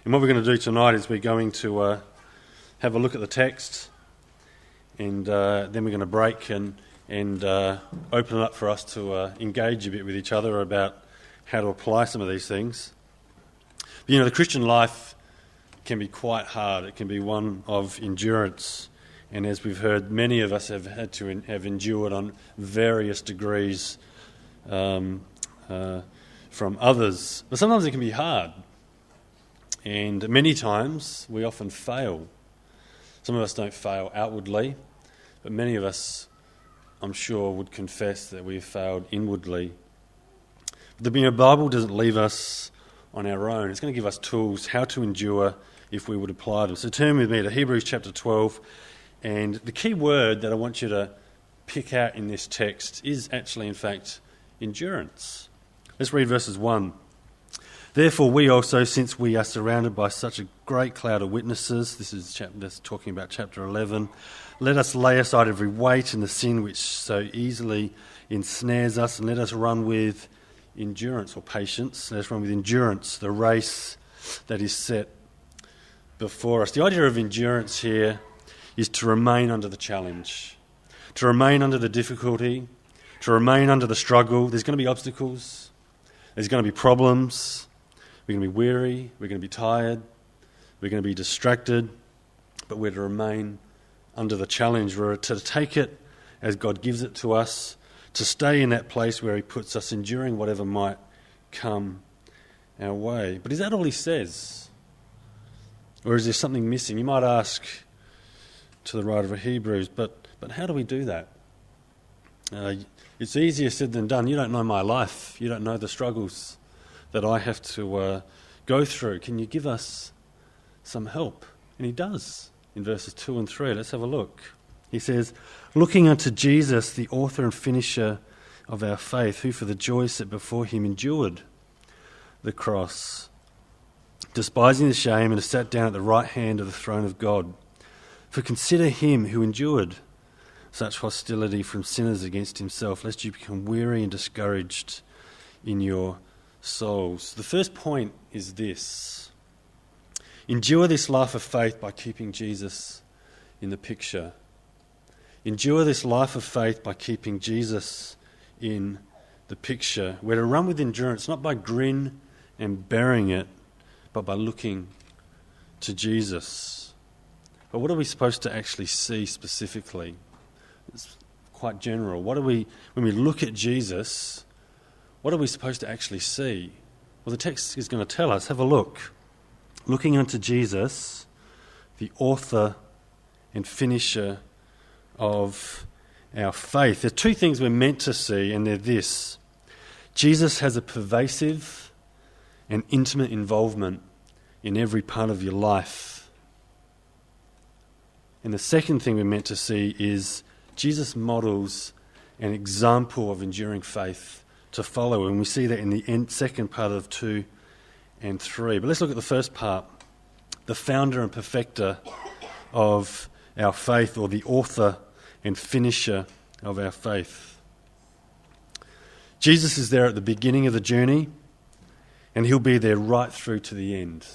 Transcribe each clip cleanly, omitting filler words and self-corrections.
And what we're going to do tonight is we're going to have a look at the text, and then we're going to break and open it up for us to engage a bit with each other about how to apply some of these things. But, the Christian life can be quite hard. It can be one of endurance. And as we've heard, many of us have had to have endured on various degrees from others. But sometimes it can be hard. And many times we often fail. Some of us don't fail outwardly, but many of us, I'm sure, would confess that we've failed inwardly. But the Bible doesn't leave us on our own. It's going to give us tools how to endure if we would apply them. So turn with me to Hebrews chapter 12. And the key word that I want you to pick out in this text is actually, in fact, endurance. Let's read verses 1. Therefore we also, since we are surrounded by such a great cloud of witnesses, this is talking about chapter 11, let us lay aside every weight and the sin which so easily ensnares us, and let us run with endurance or patience. Let us run with endurance the race that is set before us. The idea of endurance here is to remain under the challenge, to remain under the difficulty, to remain under the struggle. There's going to be obstacles, there's going to be problems, we're going to be weary, we're going to be tired, we're going to be distracted, but we're to remain under the challenge. We're to take it as God gives it to us, to stay in that place where he puts us, enduring whatever might come our way. But is that all he says? Or is there something missing? You might ask to the writer of Hebrews, but how do we do that? It's easier said than done. You don't know my life. You don't know the struggles that I have to go through. Can you give us some help? And he does in verses 2 and 3. Let's have a look. He says, looking unto Jesus, the author and finisher of our faith, who for the joy set before him endured the cross, despising the shame, and has sat down at the right hand of the throne of God. For consider him who endured such hostility from sinners against himself, lest you become weary and discouraged in your souls. The first point is this: endure this life of faith by keeping Jesus in the picture. Endure this life of faith by keeping Jesus in the picture. We're to run with endurance, not by grin and bearing it, but by looking to Jesus. But what are we supposed to actually see specifically? It's quite general. When we look at Jesus, what are we supposed to actually see? Well, the text is going to tell us. Have a look. Looking unto Jesus, the author and finisher of our faith. There's two things we're meant to see, and they're this. Jesus has a pervasive and intimate involvement in every part of your life. And the second thing we're meant to see is Jesus models an example of enduring faith to follow, and we see that in the second part of 2 and 3. But let's look at the first part, the founder and perfecter of our faith, or the author and finisher of our faith. Jesus is there at the beginning of the journey, and he'll be there right through to the end.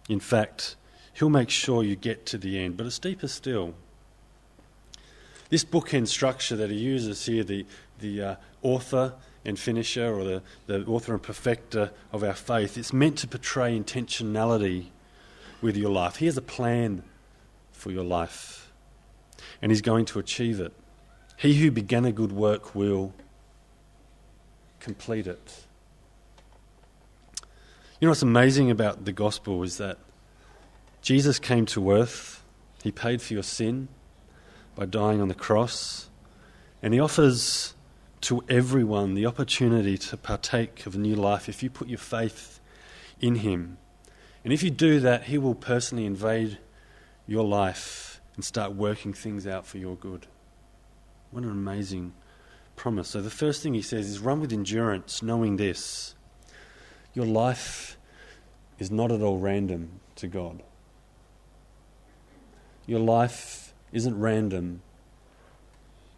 In fact, he'll make sure you get to the end. But it's deeper still. This bookend structure that he uses here, the author and finisher, or the author and perfecter of our faith, it's meant to portray intentionality with your life. He has a plan for your life, and he's going to achieve it. He who began a good work will complete it. You know what's amazing about the gospel is that Jesus came to earth, he paid for your sin by dying on the cross, and he offers to everyone the opportunity to partake of a new life if you put your faith in him. And if you do that, he will personally invade your life and start working things out for your good. What an amazing promise. So the first thing he says is run with endurance, knowing this: your life is not at all random to God. Your life isn't random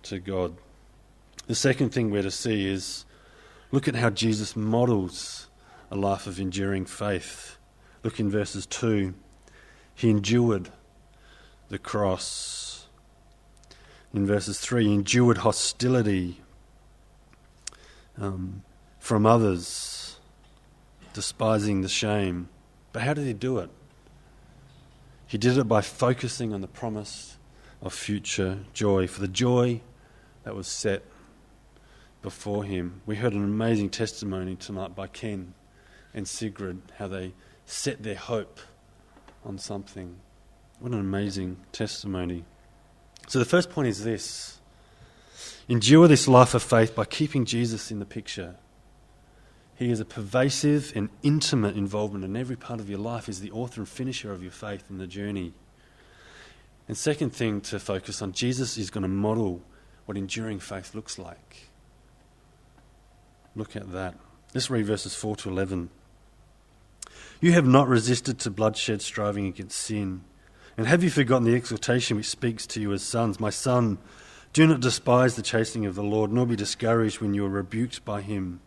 to God. The second thing we're to see is look at how Jesus models a life of enduring faith. Look in verses 2. He endured the cross. In verses 3, he endured hostility from others, despising the shame. But how did he do it? He did it by focusing on the promise of future joy, for the joy that was set before him. We heard an amazing testimony tonight by Ken and Sigrid, how they set their hope on something. What an amazing testimony. So the first point is this: endure this life of faith by keeping Jesus in the picture. He is a pervasive and intimate involvement in every part of your life. He's the author and finisher of your faith in the journey. And second thing to focus on, Jesus is going to model what enduring faith looks like. Look at that. Let's read verses 4 to 11. You have not resisted to bloodshed, striving against sin. And have you forgotten the exhortation which speaks to you as sons? My son, do not despise the chastening of the Lord, nor be discouraged when you are rebuked by him.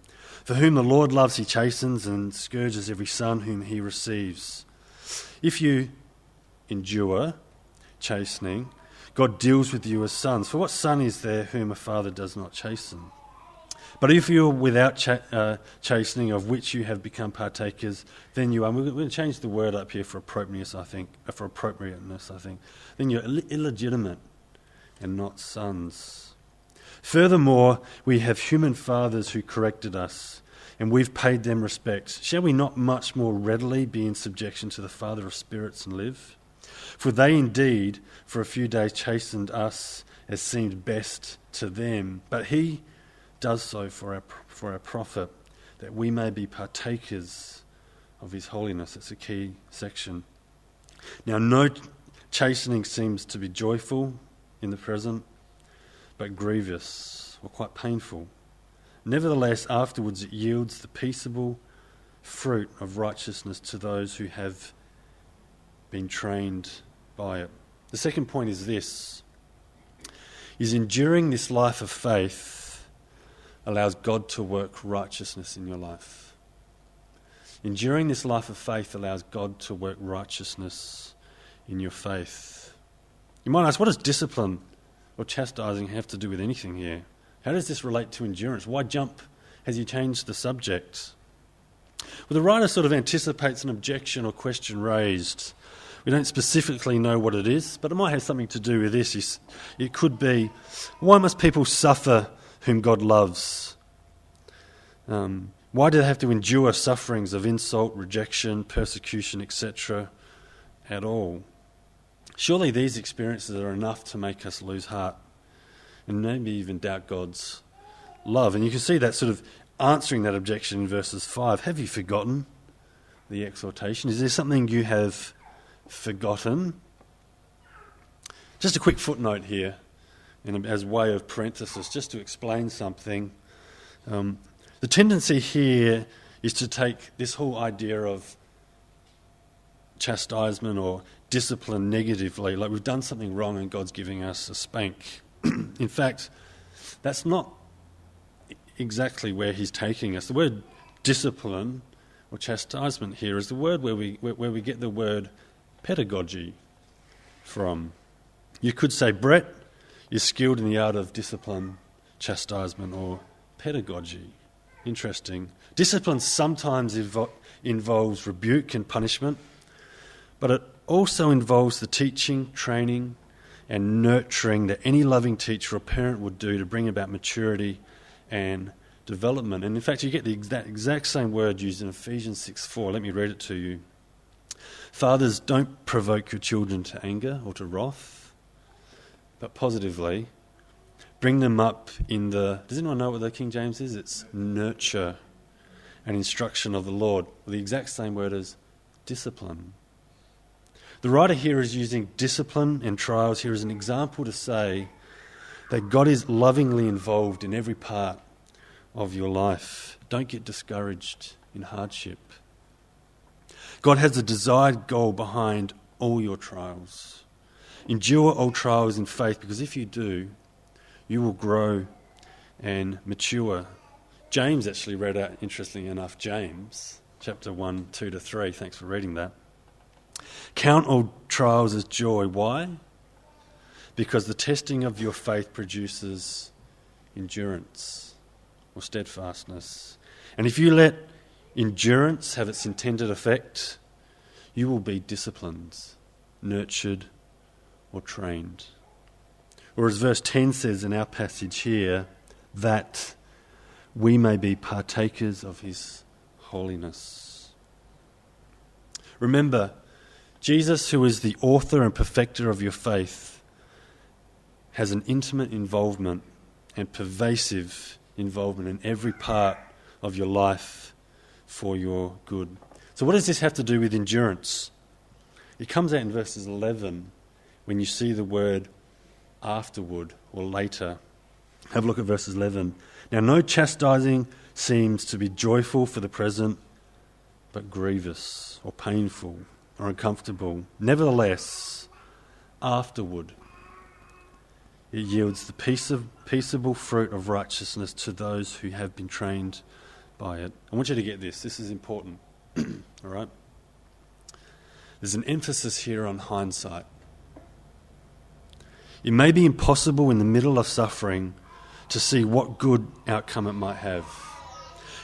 For whom the Lord loves, he chastens and scourges every son whom he receives. If you endure chastening, God deals with you as sons. For what son is there whom a father does not chasten? But if you are without chastening, of which you have become partakers, then you are. We're going to change the word up here for appropriateness, I think. Then you're illegitimate and not sons. Furthermore, we have human fathers who corrected us, and we've paid them respect. Shall we not much more readily be in subjection to the Father of spirits and live? For they indeed for a few days chastened us as seemed best to them, but he does so for our profit, that we may be partakers of his holiness. It's a key section. Now, no chastening seems to be joyful in the present, but grievous or quite painful. Nevertheless, afterwards it yields the peaceable fruit of righteousness to those who have been trained by it. The second point is this: is enduring this life of faith allows God to work righteousness in your life. Enduring this life of faith allows God to work righteousness in your faith. You might ask, what does discipline or chastising have to do with anything here? How does this relate to endurance? Why jump? Has he changed the subject? Well, the writer sort of anticipates an objection or question raised. We don't specifically know what it is, but it might have something to do with this. It could be, why must people suffer whom God loves? Why do they have to endure sufferings of insult, rejection, persecution, etc. at all? Surely these experiences are enough to make us lose heart and maybe even doubt God's love. And you can see that sort of answering that objection in verses 5. Have you forgotten the exhortation? Is there something you have forgotten? Just a quick footnote here, and as way of parenthesis, just to explain something. The tendency here is to take this whole idea of chastisement or discipline negatively, like we've done something wrong and God's giving us a spank. In fact, that's not exactly where he's taking us. The word discipline or chastisement here is the word where we get the word pedagogy from. You could say, Brett is skilled in the art of discipline, chastisement, or pedagogy. Interesting. Discipline sometimes involves rebuke and punishment, but it also involves the teaching, training, and nurturing that any loving teacher or parent would do to bring about maturity and development. And in fact, you get the exact same word used in Ephesians 6:4. Let me read it to you. Fathers, don't provoke your children to anger or to wrath, but positively bring them up in the... Does anyone know what the King James is? It's nurture and instruction of the Lord. The exact same word as discipline. The writer here is using discipline and trials here as an example to say that God is lovingly involved in every part of your life. Don't get discouraged in hardship. God has a desired goal behind all your trials. Endure all trials in faith, because if you do, you will grow and mature. James actually read out, interestingly enough, James chapter 1, 2-3. Thanks for reading that. Count all trials as joy. Why? Because the testing of your faith produces endurance or steadfastness. And if you let endurance have its intended effect, you will be disciplined, nurtured, or trained. Or as verse 10 says in our passage here, that we may be partakers of his holiness. Remember, Jesus, who is the author and perfecter of your faith, has an intimate involvement and pervasive involvement in every part of your life for your good. So what does this have to do with endurance? It comes out in verses 11 when you see the word afterward or later. Have a look at verses 11. Now no chastising seems to be joyful for the present, but grievous or painful or uncomfortable. Nevertheless, afterward, it yields the peaceable fruit of righteousness to those who have been trained by it. I want you to get this. This is important. All right? There's an emphasis here on hindsight. It may be impossible in the middle of suffering to see what good outcome it might have.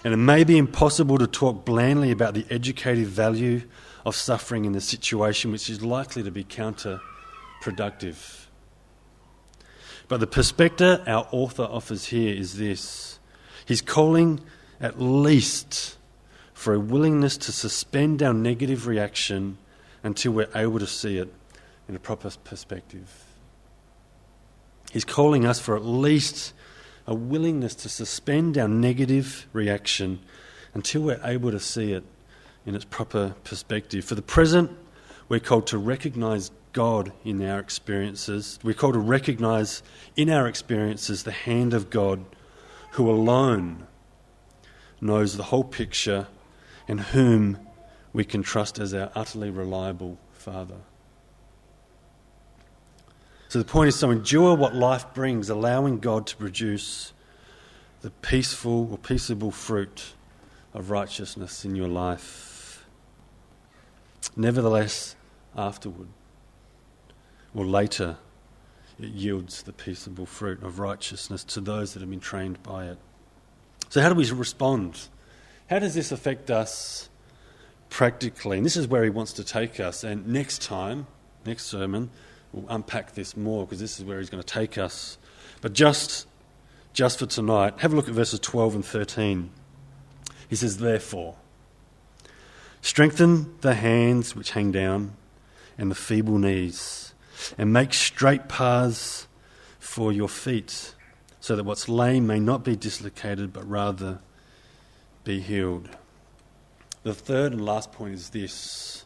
And it may be impossible to talk blandly about the educative value of suffering in the situation, which is likely to be counterproductive. But the perspective our author offers here is this. He's calling at least for a willingness to suspend our negative reaction until we're able to see it in a proper perspective. He's calling us for at least a willingness to suspend our negative reaction until we're able to see it in its proper perspective. For the present, we're called to recognise God in our experiences. We're called to recognise in our experiences the hand of God, who alone knows the whole picture and whom we can trust as our utterly reliable Father. So the point is to endure what life brings, allowing God to produce the peaceful or peaceable fruit of righteousness in your life. Nevertheless, afterward or later, it yields the peaceable fruit of righteousness to those that have been trained by it. So how do we respond? How does this affect us practically? And this is where he wants to take us. And next sermon, we'll unpack this more because this is where he's going to take us. But just for tonight, have a look at verses 12 and 13. He says, therefore, strengthen the hands which hang down and the feeble knees, and make straight paths for your feet, so that what's lame may not be dislocated, but rather be healed. The third and last point is this.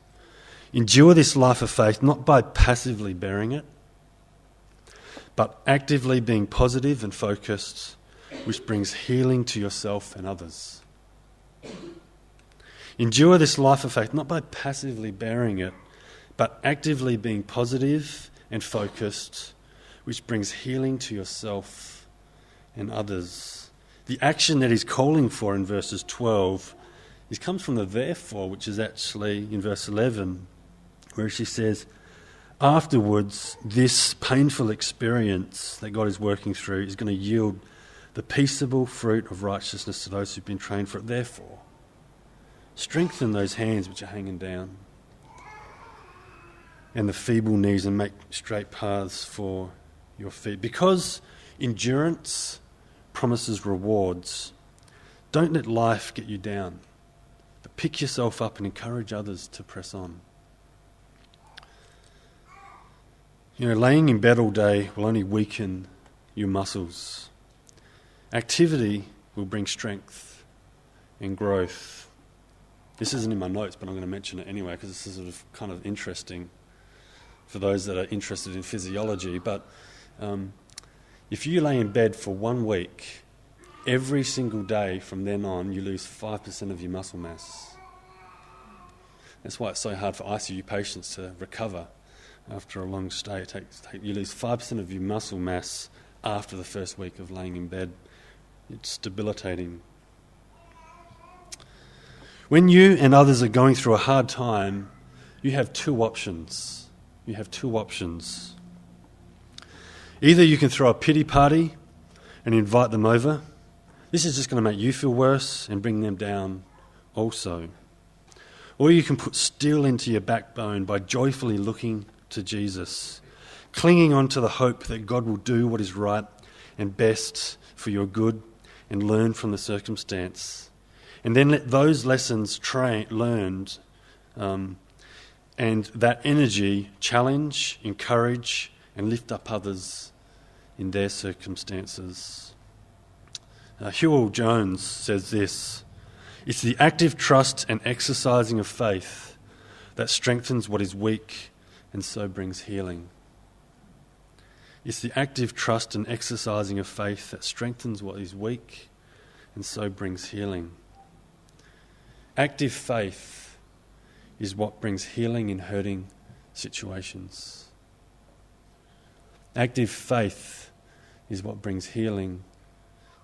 Endure this life of faith not by passively bearing it, but actively being positive and focused, which brings healing to yourself and others. Endure this life of faith not by passively bearing it, but actively being positive and focused, which brings healing to yourself and others. The action that he's calling for in verses 12 comes from the therefore, which is actually in verse 11, where she says, afterwards, this painful experience that God is working through is going to yield the peaceable fruit of righteousness to those who've been trained for it. Therefore, strengthen those hands which are hanging down and the feeble knees, and make straight paths for your feet. Because endurance promises rewards, don't let life get you down, but pick yourself up and encourage others to press on. You know, laying in bed all day will only weaken your muscles. Activity will bring strength and growth. This isn't in my notes, but I'm going to mention it anyway because this is sort of kind of interesting for those that are interested in physiology. But if you lay in bed for 1 week, every single day from then on, you lose 5% of your muscle mass. That's why it's so hard for ICU patients to recover after a long stay. You lose 5% of your muscle mass after the first week of laying in bed. It's debilitating. When you and others are going through a hard time, you have two options. You have two options. Either you can throw a pity party and invite them over. This is just going to make you feel worse and bring them down also. Or you can put steel into your backbone by joyfully looking to Jesus, clinging on to the hope that God will do what is right and best for your good and learn from the circumstance. And then let those lessons learned and that energy challenge, encourage and lift up others in their circumstances. Hewell Jones says this: "It's the active trust and exercising of faith that strengthens what is weak and so brings healing." It's the active trust and exercising of faith that strengthens what is weak and so brings healing. Active faith is what brings healing in hurting situations. Active faith is what brings healing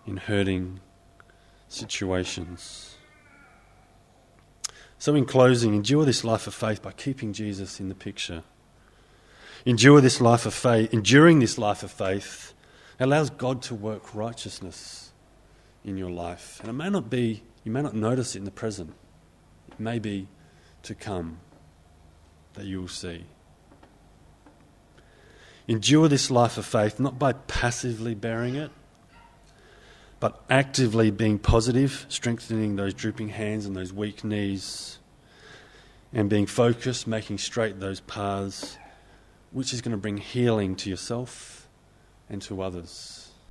in hurting situations. So in closing, endure this life of faith by keeping Jesus in the picture. Enduring this life of faith allows God to work righteousness in your life. And you may not notice it in the present. It may be to come that you will see. Endure this life of faith not by passively bearing it, but actively being positive, strengthening those drooping hands and those weak knees, and being focused, making straight those paths, which is going to bring healing to yourself and to others.